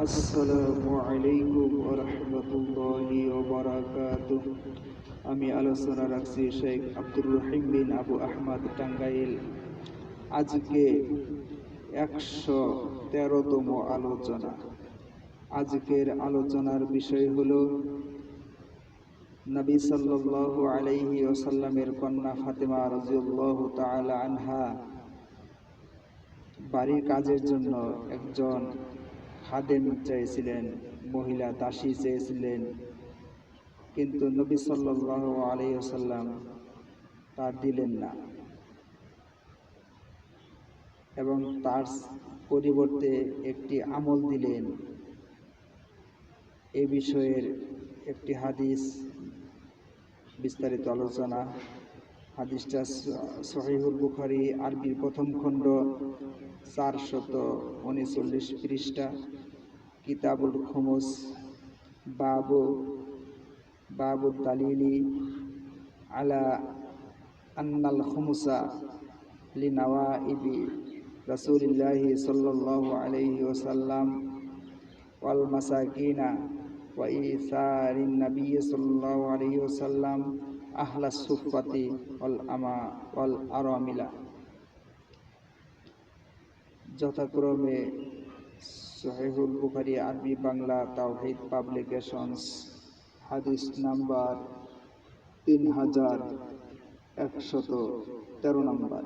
আসসালামু আলাইকুম ওয়া রাহমাতুল্লাহি ওয়া বারাকাতুহু। আমি আলোচনা রাখছি শেখ আব্দুর রহিম বিন আবু আহমদ টাঙ্গাইল। আজকে 113তম আলোচনা। আজকের আলোচনার বিষয় হলো নবী সাল্লাল্লাহু আলাইহি ওয়াসাল্লামের কন্যা ফাতেমা রাদিয়াল্লাহু তাআলা আনহা বাড়ির কাজের জন্য একজন খাদেম চেয়েছিলেন, মহিলা দাসী চেয়েছিলেন, কিন্তু নবী সাল্লাল্লাহু আলাইহি ওয়াসাল্লাম তা দিলেন না এবং তার পরিবর্তে একটি আমল দিলেন। এ বিষয়ের একটি হাদিস, বিস্তারিত আলোচনা। হাদিসটা সহিহুল বুখারী আরবির প্রথম খণ্ড 439 পৃষ্ঠা, কিতাবুল খুমুস, বাবু দালিলি আলা আন্নাল খুমুসা লিনাওয়াইবি রাসূলিল্লাহি সাল্লাল্লাহু আলাইহি ওয়াসাল্লাম ওয়াল মাসাকিনা ওয়া ইসারিন নবী সাল্লাল্লাহু আলাইহি ওয়াসাল্লাম আহলাস সুফফাতি ওয়াল আরামিলা। যথাক্রমে সহিহুল বুখারী আরবি বাংলা তাওহীদ পাবলিকেশনস, হাদিস নাম্বার 3113 নম্বর।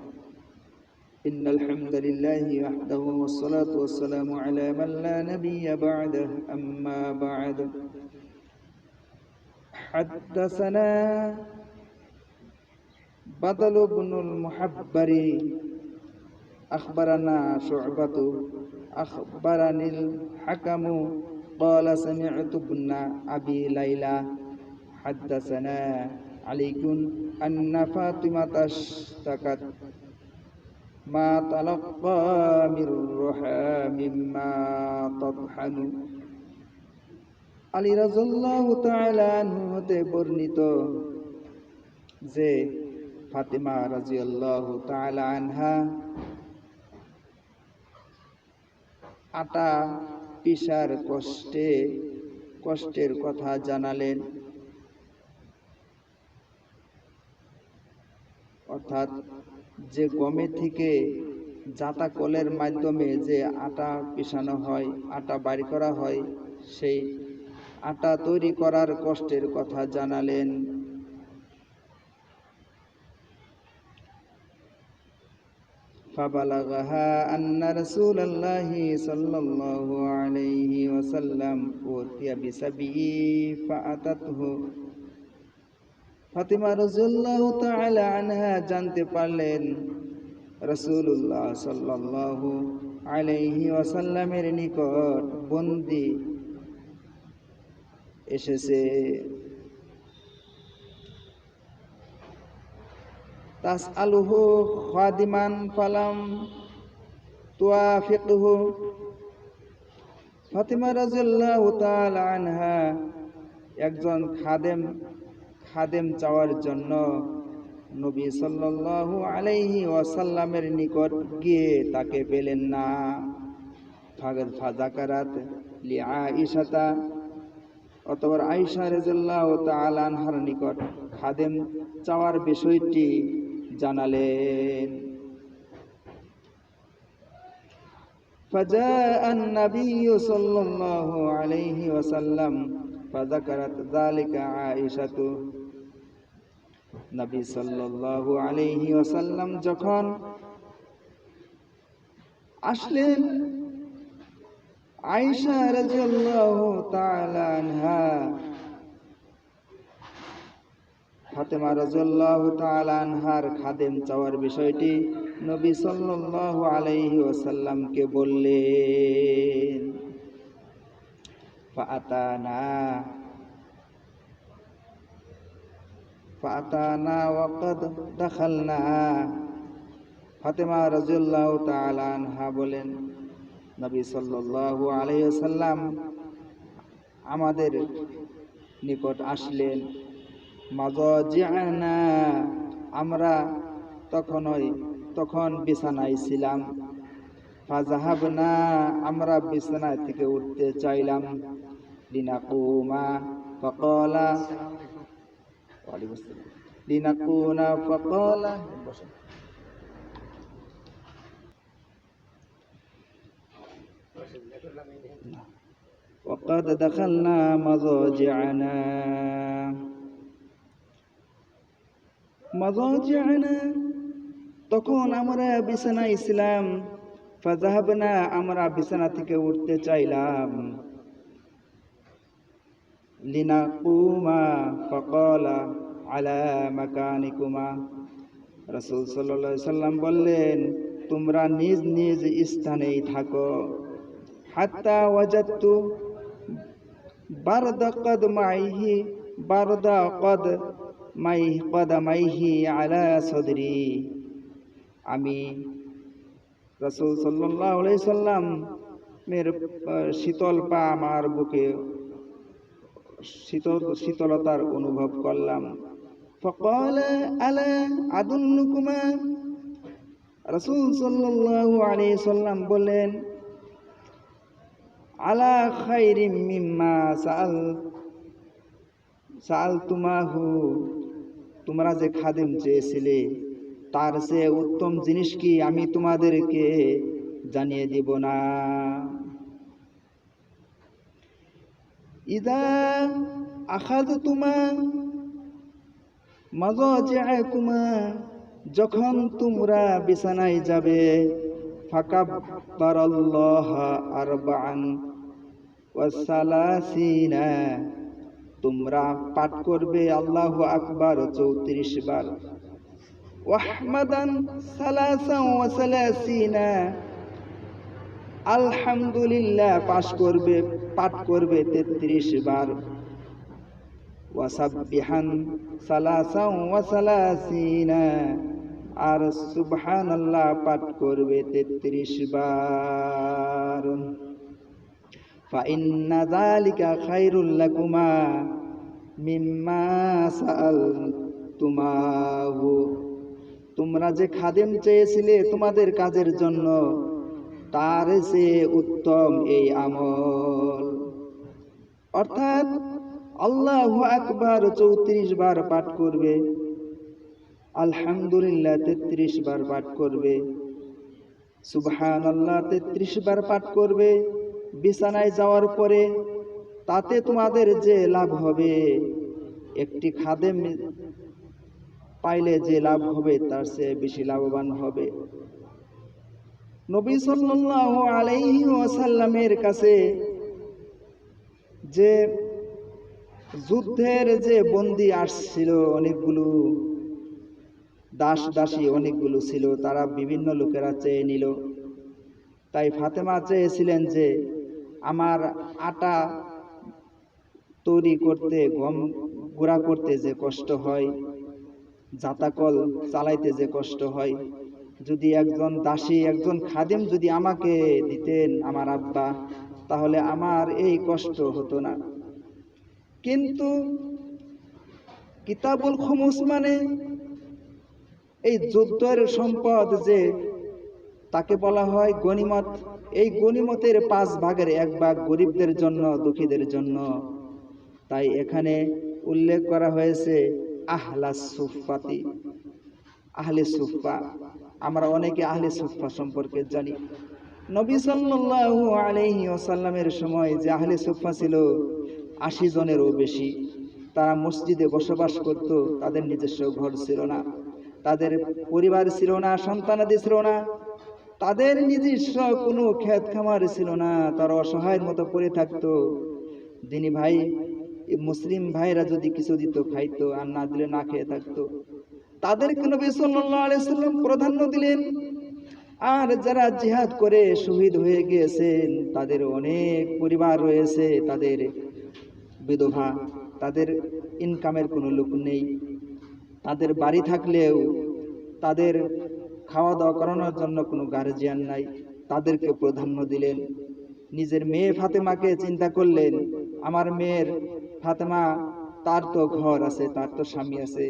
ইন্নাল হামদালিল্লাহি ওয়াহদাহু ওয়াসসালাতু ওয়াসসালামু আলা মান লা নাবিয়্যা বা'দাহু, আম্মা বা'দ। হাদাসানা বাদল ইবনুল মুহাব্বারি আখবারানা শু'বাতু আখবারানিল হাকামু قال سمعت ابن أبي ليلى حدثنا علي أن فاطمة اشتكت ما تلقى من روحها مما تطحن। আলী রাদিয়াল্লাহু তাআলা আনহু হতে বর্ণিত যে ফাতিমা রাদিয়াল্লাহু তাআলা আনহা আটা পিসার কষ্টের কথা জানালেন, অর্থাৎ যে গমে থেকে জাতা কলের মাধ্যমে যে আটা পিসানো হয়, আটা বাড়ি করা হয়, সেই আটা তৈরি করার কষ্টের কথা জানালেন। فبلغها أن رسول الله صلى الله عليه وسلم أوتي بسبي فأتته। ফাতিমা রাদিয়াল্লাহু তাআলা আনহা জানতে পারলেন রাসূলুল্লাহ সাল্লাল্লাহু আলাইহি ওয়াসাল্লামের নিকট বন্দী এসেছে। তাসআলুহু খাদিমান ফালাম তুয়াফিকহু। ফাতিমা রাদিয়াল্লাহু তাআলা আনহা একজন খাদেম চাওয়ার জন্য নবী সাল্লাল্লাহু আলাইহি ওয়াসাল্লামের নিকট গিয়ে তাকে পেলেন না। ফাযাকারাত লিআইশাতা, অতঃপর আয়েশা রাদিয়াল্লাহু তাআলা আনহার নিকট খাদেম চাওয়ার বিষয়টি জানালেন। فجاء النبي صلى الله عليه وسلم فذكرت ذلك عائشة। নবী সাল্লাল্লাহু আলাইহি ওয়াসাল্লাম যখন আসলেন, আয়েশা রাদিয়াল্লাহু তাআলা আনহা ফাতেমা রাদিয়াল্লাহু তাআলা আনহার খাদেম চাওয়ার বিষয়টি নবী সাল্লাল্লাহু আলাইহি ওয়াসাল্লামকে বললেন। ফাআতানা ওয়া ক্বাদ দাখালনা। ফাতেমা রাদিয়াল্লাহু তাআলা আনহা বলেন, নবী সাল্লাল্লাহু আলাইহি ওয়াসাল্লাম আমাদের নিকট আসলেন। মাযাজি'না, আমরা তখন বিছানায় ছিলাম। ফাযাহাবনা, আমরা বিছানা থেকে উঠতে চাইলাম, লিনাকুমা ফাকালা, ওয়ালাইকুম আসসালাম, লিনাকুনা ফাকালা, وقد دخلنا مضاجعنا মাযাজি'না, তখন আমরা বিছানায় ছিলাম। ফাযাহাবনা, আমরা বিছানা থেকে উঠতে চাইলাম। লিনাকুমা ফাকালা আলা মাকানিকুমা, রাসূল সাল্লাল্লাহু আলাইহি সাল্লাম বললেন, তোমরা নিজ নিজ স্থানেই থাকো। হাত্তা ওয়াজাদতু বারদা কদমাইহি আলা সদরি, আমি রাসূল সাল্লাল্লাহু আলাইহি সাল্লাম এর শীতল পা আমার বুকে শীতলতার অনুভব করলাম। ফাকালা আলা আদুল্লুকুমা, রাসূল সাল্লাল্লাহু আলাইহি সাল্লাম বললেন, আলা খাইরিম মিম্মা সাআলতুমাহু, তোমরা যে খাদেম চেয়েছিলে তার চেয়ে উত্তম জিনিস কি আমি তোমাদেরকে জানিয়ে দিব না? ইদা আখাযতুমা মাযাজি'কুমা, যখন তোমরা বিছানায় যাবে, ফাকাব্বারাল্লাহা আরবা'আন ওয়া সালাসিনা, তোমরা পাঠ করবে আল্লাহু আকবার 34 বার, ওয়াহমাদান সালাসান ওয়া সালাসিনা, আলহামদুলিল্লাহ পাঠ করবে 33 বার, ওয়াসাব্বিহান সালাসান ওয়া সালাসিনা, আর সুবহানাল্লাহ পাঠ করবে 33 বার। ফাইন্না যালিকা খায়রুল লাকুমা মিম্মা সাআলতুমাহু, তোমরা যে খাদেম চেয়েছিলে তোমাদের কাজের জন্য, তার চেয়ে উত্তম এই আমল। অর্থাৎ আল্লাহু আকবার 34 বার পাঠ করবে, আলহামদুলিল্লাহ 33 বার পাঠ করবে, সুবহানাল্লাহ 33 বার পাঠ করবে বিছানায় যাওয়ার পরে। তাতে তোমাদের যে লাভ হবে, একটি খাদেম পাইলে যে লাভ হবে তার চেয়ে বেশি লাভবান হবে। নবী সাল্লাল্লাহু আলাইহি ওয়াসাল্লামের কাছে যে যুদ্ধের যে বন্দী আসছিল, অনেকগুলো দাসী অনেকগুলো ছিল, তারা বিভিন্ন লোকেরা চেয়ে নিল। তাই ফাতেমা চেয়েছিলেন যে আমার আটা তৈরি করতে, গম গুঁড়া করতে যে কষ্ট হয়, জাতাকল চালাইতে যে কষ্ট হয়, যদি একজন দাসী, একজন খাদেম যদি আমাকে দিতেন আমার আব্বা, তাহলে আমার এই কষ্ট হতো না। কিন্তু কিতাবুল খুমুস মানে এই যুদ্ধের সম্পদ, যে তাকে বলা হয় গনিমত, এই গনিমতের 5 ভাগের 1 ভাগ গরিবদের জন্য, দুঃখীদের জন্য। তাই এখানে উল্লেখ করা হয়েছে আহলাস সুফফাতি, আহলে সুফফা। আমরা অনেকে আহলে সুফফা সম্পর্কে জানি। নবী সাল্লাল্লাহু আলাইহি ওয়াসাল্লামের সময় যে আহলে সুফফা ছিল 80 জনেরও বেশি। তারা মসজিদে বসবাস করত, তাদের নিজস্ব ঘর ছিল না, তাদের পরিবার ছিল না, সন্তানাদি ছিল না, তাদের নিজস্ব কোনো ক্ষেত খামার ছিল না। তারা অসহায়ের মতো পড়ে থাকতো। দিনী ভাই, মুসলিম ভাইরা যদি কিছু দিত খাইতো, আর না দিলে না খেয়ে থাকতো। তাদেরকে নবী সাল্লাল্লাহু আলাইহি সাল্লাম প্রাধান্য দিলেন। আর যারা জিহাদ করে শহীদ হয়ে গিয়েছেন, তাদের অনেক পরিবার রয়েছে, তাদের বিধবা, তাদের ইনকামের কোনো লোক নেই, তাদের বাড়ি থাকলেও তাদের খাওয়া দাওয়া করানোর জন্য কোনো গার্জিয়ান নাই, তাদেরকে প্রাধান্য দিলেন। নিজের মেয়ে ফাতেমাকে চিন্তা করলেন, আমার মেয়ের ফাতেমা, তার তো ঘর আছে, তার তো স্বামী আছে,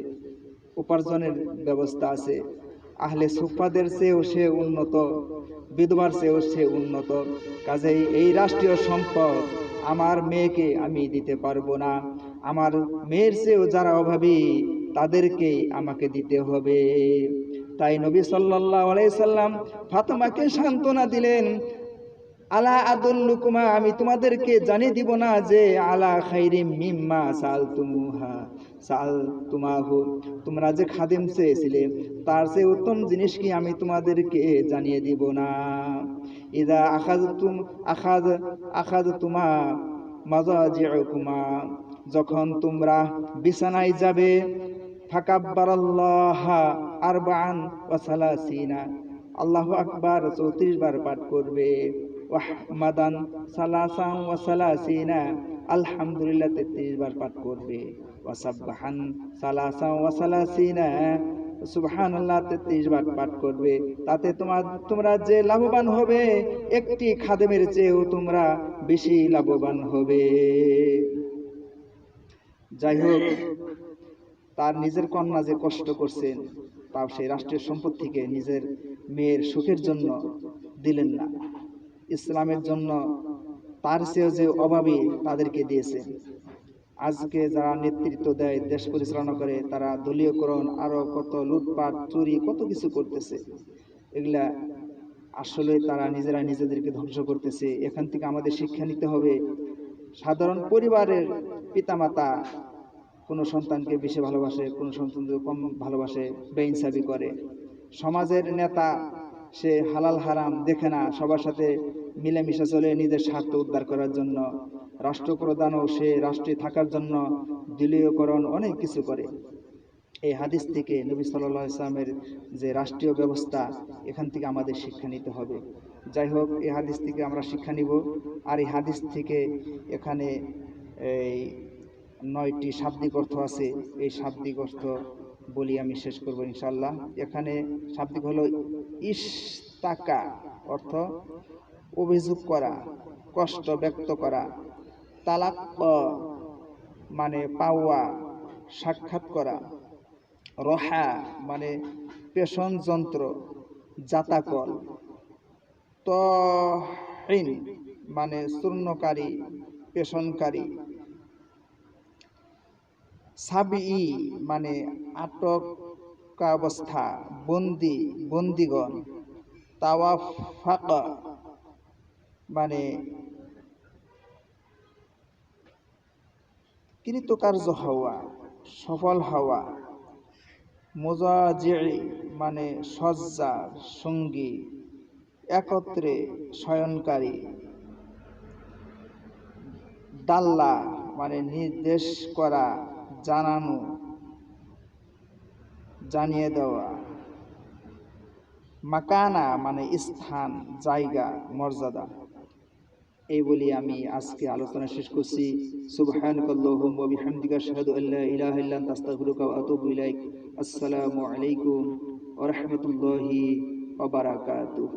উপার্জনের ব্যবস্থা আছে, আহলে সুফাদের চেয়েও সে উন্নত, বিধবার চেয়েও সে উন্নত। কাজেই এই রাষ্ট্রীয় সম্পদ আমার মেয়েকে আমি দিতে পারবো না। আমার মেয়ের চেয়েও যারা অভাবী তাদেরকেই আমাকে দিতে হবে। তাই নবী সাল্লাল্লাহু আলাইহি সাল্লাম ফাতেমাকে সান্ত্বনা দিলেন, আলা আদুল্লুকুমা, আমি তোমাদেরকে জানিয়ে দিব না যে আলা খাইরিম মিম্মা সালতুমাহু, তোমরা যে খাদেম চেয়েছিলে তার চেয়ে উত্তম জিনিস কি আমি তোমাদেরকে জানিয়ে দিব না? ইদা আখাযতুমা মাযাজিউকুমা, যখন তোমরা বিছানায় যাবে, ফাকাব্বারাল্লাহ আরবাআন ওয়া সালাসিনা, আল্লাহু আকবার 34 বার পাঠ করবে, ওয়াহমাদান সালাসান ওয়া সালাসিনা, আলহামদুলিল্লাহ 33 বার পাঠ করবে, ওয়াসাবহান সালাসান ওয়া সালাসিনা, সুবহানাল্লাহ 33 বার পাঠ করবে। তাতে তোমরা যে লাভবান হবে, একটি খাদেমের চেয়েও তোমরা বেশি লাভবান হবে। যাই হোক, তার নিজের কন্যা যে কষ্ট করছেন, তাও সেই রাষ্ট্রীয় সম্পদ থেকে নিজের মেয়ের সুখের জন্য দিলেন না, ইসলামের জন্য তার চেয়েও যে অভাবী তাদেরকে দিয়েছেন। আজকে যারা নেতৃত্ব দেয়, দেশ পরিচালনা করে, তারা দলীয়করণ, আরো কত লুটপাট, চুরি, কত কিছু করতেছে। এগুলা আসলে তারা নিজেরা নিজেদেরকে ধ্বংস করতেছে। এখান থেকে আমাদের শিক্ষা নিতে হবে, সাধারণ পরিবারের পিতামাতা কোনো সন্তানকে বেশি ভালোবাসে, কোনো সন্তানকে কম ভালোবাসে, বেইনসাফি করে। সমাজের নেতা সে হালাল হারাম দেখে না, সবার সাথে মিলেমিশে চলে নিজের স্বার্থ উদ্ধার করার জন্য। রাষ্ট্রপ্রধানও সে রাষ্ট্রে থাকার জন্য দলীয়করণ অনেক কিছু করে। এই হাদিস থেকে নবী সাল্লাল্লাহু আলাইহি ওয়াসাল্লামের যে রাষ্ট্রীয় ব্যবস্থা, এখান থেকে আমাদের শিক্ষা নিতে হবে। যাই হোক, এই হাদিস থেকে আমরা শিক্ষা নিব। আর এই হাদিস থেকে এখানে এই 9টি শাব্দিক অর্থ আছে। এই শাব্দিক অর্থ বলি আমি শেষ করব ইনশাআল্লাহ। এখানে শাব্দিক হলো ইশতাকা, অর্থ অভিযোগ করা, কষ্ট ব্যক্ত করা। তালাক মানে পাওয়া, সাক্ষাৎ করা। রহা মানে পেশন যন্ত্র, জাতাকল। তহিন মানে চূর্ণকারী, পেশনকারী। সাবি মানে আটকাবস্থা, বন্দিগণ। তাওয়াফাক মানে কৃতকার্য হওয়া, সফল হওয়া। মুজাজি মানে শয্যা সঙ্গী, একত্রে শয়নকারী। দাল্লা মানে নির্দেশ করা, জানানো, জানিয়ে দেওয়া। মাকানা মানে স্থান, জায়গা, মর্যাদা। এই বলি আমি আজকে আলোচনা শেষ করছি। সুবহানাকাল্লাহুম্মা ওয়া বিহামদিকা আশহাদু আল্লা ইলাহা ইল্লা আনতা আস্তাগফিরুকা ওয়া আতুবু ইলাইক। আসসালামু আলাইকুম ওয়া রাহমাতুল্লাহি ওয়া বারাকাতুহু।